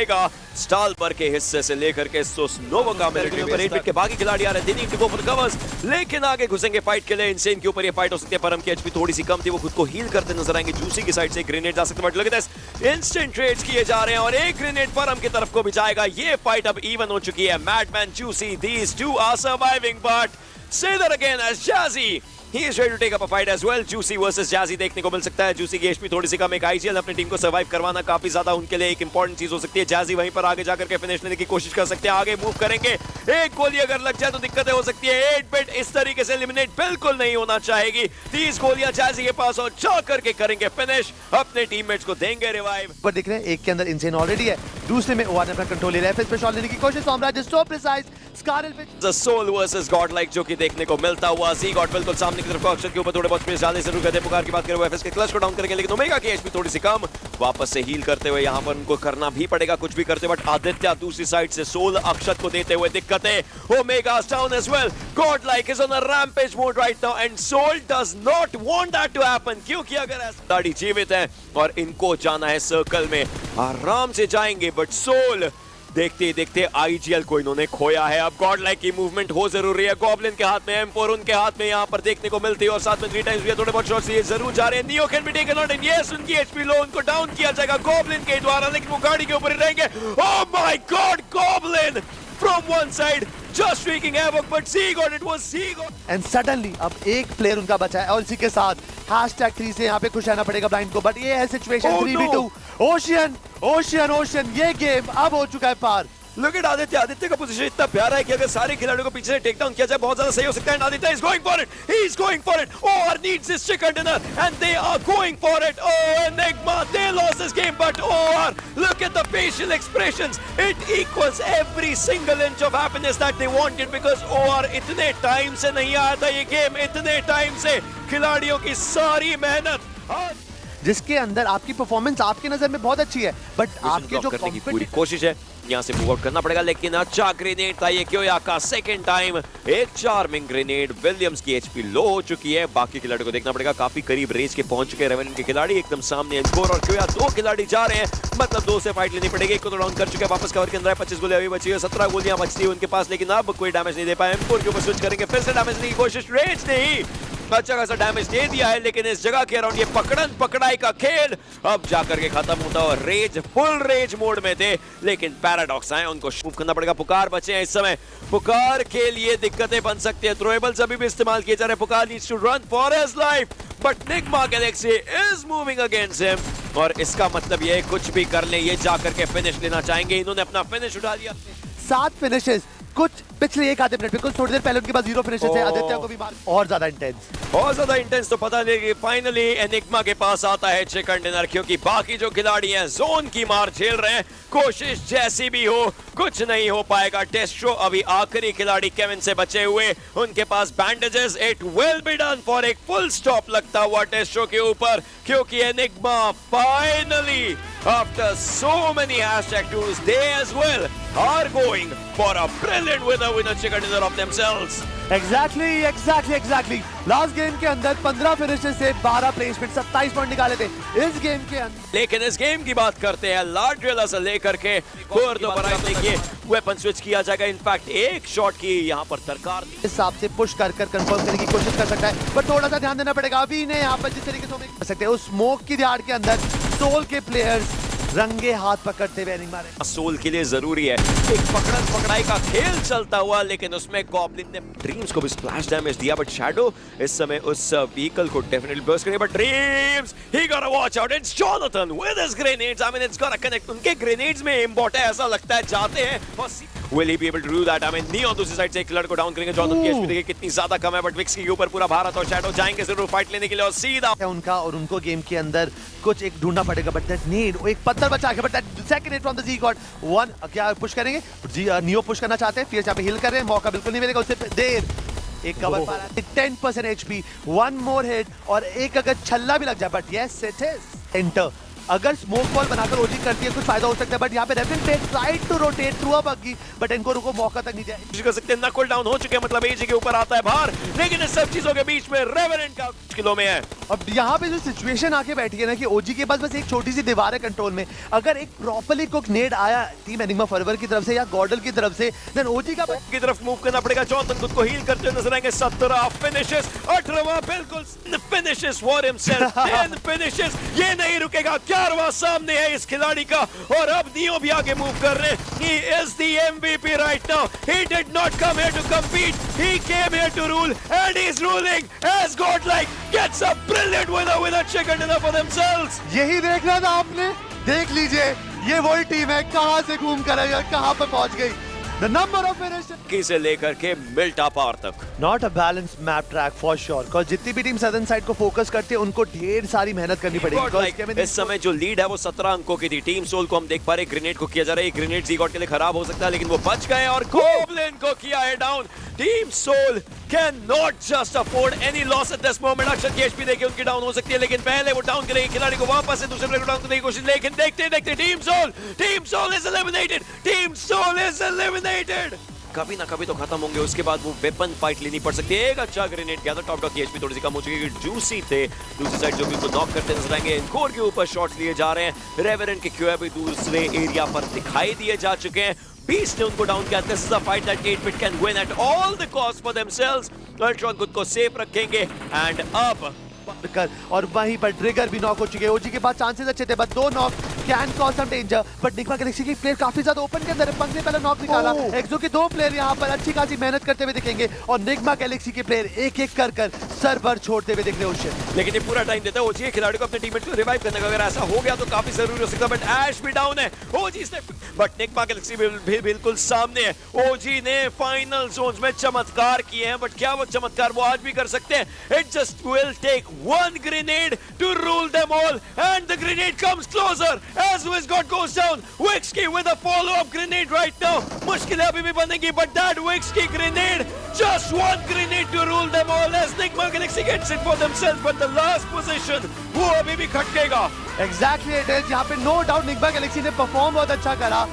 Omega स्टालपर के हिस्से से लेकर के सोसनोवो का मिलिट्री पर 8 बिट के बाकी खिलाड़ी आ रहे हैं। They need to go for covers, लेकिन आगे घुसेंगे फाइट के लिए। इनसेन के ऊपर ये फाइट हो सकती है, परम की एचपी थोड़ी सी कम थी, वो खुद को हील करते नजर आएंगे। जूसी की साइड से ग्रेनेड जा सकते हैं, but look at this, instant trades किए जा रहे हैं और एक ग्रेनेड परम की तरफ को भी जाएगा। ये फाइट अब इवन हो चुकी है। Madman, Juicy, these two are surviving, but say that again as Jazzy, he is ready to take up a fight as well. Juicy versus Jazzy देखने को मिल सकता है। Juicy की एचपी थोड़ी सी कम, एक आईजीएल अपनी टीम को सर्वाइव करवाना काफी ज्यादा उनके लिए एक इंपॉर्टेंट चीज हो सकती है। Jazzy वहीं पर आगे जाकर के फिनिश लेने की कोशिश कर सकते हैं, आगे मूव करेंगे। एक गोली अगर लग जाए तो दिक्कतें हो सकती है। 8 बिट इस तरीके से एलिमिनेट बिल्कुल नहीं होना चाहेगी। 30 गोलियां Jazzy के पास और जा करके करेंगे फिनिश, अपने टीममेट्स को देंगे रिवाइव। पर देख रहे हैं एक के अंदर इंसेन ऑलरेडी है, दूसरे में ओआर ने अपना कंट्रोल ले रहा है। फिर स्पेशल लेने की कोशिश, सोमराज इज सो प्रिसाइज। स्कारल पे द सोल वर्सेस गॉडलाइक जो कि देखने को मिलता हुआ। जी गॉड बिल्कुल सामने की तरफ अक्षर के ऊपर थोड़े बहुत स्पेस डालने जरूर करते हैं। पुकार की बात करें, एफएस के क्लच को डाउन करेंगे, लेकिन ओमेगा की एचपी थोड़ी सी कम। वापस से हील करते हुए यहां पर उनको करना भी पड़ेगा कुछ भी करते, बट आदित्य दूसरी साइड से सोल अक्षत को देते हुए दिक्कतें। Omega down as well. Godlike is on a rampage mode right now and Soul does not want that to happen, क्योंकि अगर दाढ़ी जीवित है और इनको जाना है सर्कल में, आराम से जाएंगे, बट सोल देखते ही देखते आईजीएल को इन्होंने खोया है। अब गॉडलाइक की मूवमेंट हो जरूरी है। गॉब्लिन के हाथ में M4 उनके हाथ में यहाँ पर देखने को मिलती है और साथ में 3 टाइम्स भी थोड़े बहुत शॉट्स ये जरूर जा रहे हैं। Neo can be taken out and yes, उनकी एचपी लो, उनको डाउन किया जाएगा गॉब्लिन के द्वारा, लेकिन वो गाड़ी के ऊपर ही रहेंगे। Oh my God, goblin from one side just wreaking havoc, but Z-God, it was Z-God. And suddenly अब एक प्लेयर उनका बचा है और इसी के साथ #3 से यहाँ पे खुश रहना पड़ेगा ब्लाइंड को। बट ये है situation 3v2। Ocean ocean ocean, ये गेम अब हो चुका है पार। Look at आदित्य, आदित्य का पोजीशन इतना प्यारा है कि अगर सारे खिलाड़ियों को पीछे से टेक डाउन किया जाए बहुत ज्यादा सही हो सकता है। Aditya is going for it, he is going for it. OR needs this chicken dinner and they are going for it. Oh Enigma, they lost this game, but OR, look at the facial expressions. It equals every single inch of happiness that they wanted, because OR इतने time से नहीं आया था ये game, इतने time से खिलाड़ियों की सारी मेहनत, जिसके अंदर आपकी परफॉर्मेंस आपकी नजर में बहुत अच्छी है, बट आपके जो करने की पूरी कोशिश है, यहाँ से मूव आउट करना पड़ेगा। लेकिन अच्छा ग्रेनेड था ये क्योया का, सेकंड टाइम एक चार्मिंग ग्रेनेड। विलियम्स की एचपी लो हो चुकी है, बाकी खिलाड़ियों को देखना पड़ेगा। काफी करीब रेस के पहुंच चुके रेवेनेंट के खिलाड़ी, एकदम सामने M4 और क्योया, 2 खिलाड़ी जा रहे हैं, मतलब 2 से फाइट लेनी पड़ेगी। एक को तो डाउन कर चुके हैं, वापस कवर के अंदर है। 25 गोलियां अभी बची है, 17 गोलियां बचती है उनके पास, लेकिन अब कोई डैमेज नहीं दे पाए। M4 के ऊपर स्विच करेंगे, फिर से डैमेज की कोशिश। रेज नहीं, अच्छा खासा डैमेज दे दिया है, लेकिन इस जगह के अराउंड ये पकड़न पकड़ाई का खेल अब जाकर के खत्म होता है। और रेज, फुल रेज मोड में थे, लेकिन पैराडॉक्स आए, उनको मूव करना पड़ेगा। पुकार बचे हैं इस समय, पुकार के लिए दिक्कतें बन सकती है। थ्रोएबल्स अभी भी इस्तेमाल किए जा रहे हैं। पुकार needs to run for his life, but Nigma Galaxy is moving against him, और इसका मतलब ये कुछ भी कर ले, ये जाकर के फिनिश लेना चाहेंगे। इन्होंने अपना फिनिश उठा लिया। 7 फिनिशेस कुछ पिछले एक आधे मिनट में, कुछ थोड़ी देर पहले उनके पास 0 फिनिशेस है। आदित्य को भी और ज्यादा इंटेंस तो पता नहीं कि फाइनली एनिग्मा के पास आता है चिकन डिनर, क्योंकि बाकी जो खिलाड़ी हैं जोन की मार झेल रहे हैं। कोशिश जैसी भी हो कुछ नहीं हो पाएगा। टेस्ट्रो अभी आखिरी खिलाड़ी केविन से बचे हुए, उनके पास bandages. It will be done for एक फुल स्टॉप लगता हुआ टेस्ट्रो के ऊपर, क्योंकि Enigma finally after so many #2s they as well are going for a brilliant winner chicken dinner of themselves. Exactly last game के अंदर 15 फिनिशेस से 12 प्लेसमेंट, 27 पॉइंट निकाले थे इस गेम के अंदर। लेकिन इस गेम की बात करते हैं, लाड्रियला से लेकर के देखिए वेपन स्विच किया जाएगा। इनफैक्ट एक शॉट की यहाँ पर दरकार इस हिसाब से पुश कर कंफर्म करने की कोशिश कर सकता है, पर थोड़ा सा ध्यान देना पड़ेगा। अभी ने यहाँ पर जिस तरीके से कर सकते हैं, उस स्मोक की दिहाड़ के अंदर सोल के प्लेयर्स रंगे हाथ पकड़ते हुए एनिग्मा मारे। सोल के लिए जरूरी है एक पकड़न पकड़ाई का खेल चलता हुआ, लेकिन उसमें गॉब्लिन ने ड्रीम्स को भी स्प्लैश डैमेज दिया, बट शैडो इस समय उस व्हीकल को डेफिनेटली बर्स्ट करेगा। But dreams, he gotta watch out, it's Jonathan with his grenades. I mean it's gotta connect, उनके ग्रेनेड्स में एम बॉट है, ऐसा लगता है जाते हैं और will he be able to do that? I mean neo दूसरी साइड से एक खिलाड़ी को डाउन करेंगे। जॉनथन की एचपी देखिए कितनी ज्यादा कम है, बट विक्स के ऊपर पूरा भारत और शैडो जाएंगे जरूर फाइट लेने के लिए, और सीधा उनका और उनको गेम के अंदर कुछ एक ढूंढना पड़ेगा। बट दैट नीड, एक पत्थर बचा के, but that second hit from the Z-God 1 क्या पुश करेंगे। नियो पुश करना चाहते हैं, फिर यहाँ पे हिल कर रहे हैं, मौका बिल्कुल नहीं मिलेगा उससे देर। एक कवर पा रहा है, 10% HP, 1 मोर हिट, और एक अगर छल्ला भी लग जाए, but yes it is enter अगर स्मोक बॉल बनाकर ओजी करती है कुछ फायदा हो सकता है, बट यहाँ पे Revenant tried to rotate through a buggy, but इनको रुको मौका तक नहीं दिया। कोशिश कर सकते हैं, नकल डाउन हो चुके हैं, मतलब एजी के ऊपर आता है बाहर, लेकिन इस सब चीजों के बीच में रेवेनेंट का किलो में है। अब यहाँ पे जो सिचुएशन आके बैठी है ना कि ओजी के पास बस एक छोटी सी दीवार है कंट्रोल में, अगर एक प्रॉपर्ली कुक नेड आया टीम एनिग्मा फॉरवर्ड की तरफ से या गॉर्डल की तरफ से, देन ओजी का की तरफ मूव करना पड़ेगा। जॉनसन खुद को हील करते हुए नजर आएंगे। 17 फिनिशेस, 18वां बिल्कुल फिनिशेस फॉर हिमसेल्फ, 10 फिनिशेस, ये नहीं रुकेगा। 11वां सामने है इस खिलाड़ी का, और अब नियो भी आगे मूव कर रहे हैं। He is the MVP right now. He did not come here to compete. He came here to rule, and he's ruling as godlike. Gets a brilliant winner with a chicken dinner for themselves. यही देखना था आपने, देख लीजिए ये वही team है, कहां से घूम कर आई और कहां पर पहुंच गई। The number of finishes की से लेकर के मिल्टा पार तक। Not a balance map track for sure, because जितनी भी टीम सदर्न साइड को फोकस करती है उनको ढेर सारी मेहनत करनी पड़ेगी। Godlike, इस समय जो लीड है वो 17 अंकों की थी। टीम सोल को हम देख पा रहे हैं, ग्रेनेड को किया जा रहा है। ग्रेनेड ज़ीगॉट के लिए खराब हो सकता है, लेकिन वो बच गए और गोब्लिन को किया है down. Team Soul can not just afford any loss at this moment. Akshar की एचपी देखिए उनकी डाउन हो सकती है, लेकिन पहले वो डाउन करेंगे खिलाड़ी को, वापस से दूसरे प्लेयर को डाउन करने की कोशिश, लेकिन देखते देखते team Soul is eliminated. Team Soul is eliminated. कभी ना कभी तो खत्म होंगे, उसके बाद वो वेपन फाइट लेनी पड़ सकती है। एक अच्छा ग्रेनेड गया था, टॉप डॉग की एचपी थोड़ी सी कम हो चुकी है, जूसी थे दूसरी साइड जो भी उनको नॉक करते नजर आएंगे। इनकोर के ऊपर शॉट्स लिए जा रहे हैं। रेवेरेंट के क्यूए भी दूसरे एरिया पर दिखाई दिए जा चुके हैं। बीस्ट ने उनको डाउन किया। This is a fight that 8-bit can win at all the cost for themselves. Ultron खुद को सेफ रखेंगे, एंड अब कर, और वहीं पर ट्रिगर भी नॉक हो चुके हैं। ओजी के पास चांसेस अच्छे थे, but 2 knock can cause some danger, but Nigma Galaxy के प्लेयर काफी ज्यादा ओपन के अंदर है। पंग ने पहले नॉक निकाला। एक्सो के 2 प्लेयर यहाँ पर अच्छी खासी मेहनत करते हुए दिखेंगे, और निग्मा गैलेक्सी के प्लेयर एक एक कर सर भर छोड़ते हुए दिख रहे हैं। लेकिन ये पूरा टाइम देता है ओजी के खिलाड़ी को अपने टीममेट को रिवाइव करने का। अगर ऐसा हो गया तो काफी जरूरी हो सकता है, बट ऐश भी डाउन है। ओजी से बट निग्मा गैलेक्सी भी बिल्कुल सामने है। ओजी ने फाइनल जोन्स में चमत्कार किए हैं, बट क्या वो चमत्कार वो आज भी कर सकते हैं? It just will take one grenade to rule them all, and the grenade comes closer as Wixgod goes down. Wixki with a follow-up grenade right now. मुश्किलें अभी भी बनेंगी, but that Wixki grenade, just one grenade to rule them all as Nigma Galaxy gets it for themselves, but the last position वो अभी भी खटकेगा। Exactly it is, यहाँ पे no doubt Nyingma Galaxy ने परफॉर्म बहुत अच्छा करा।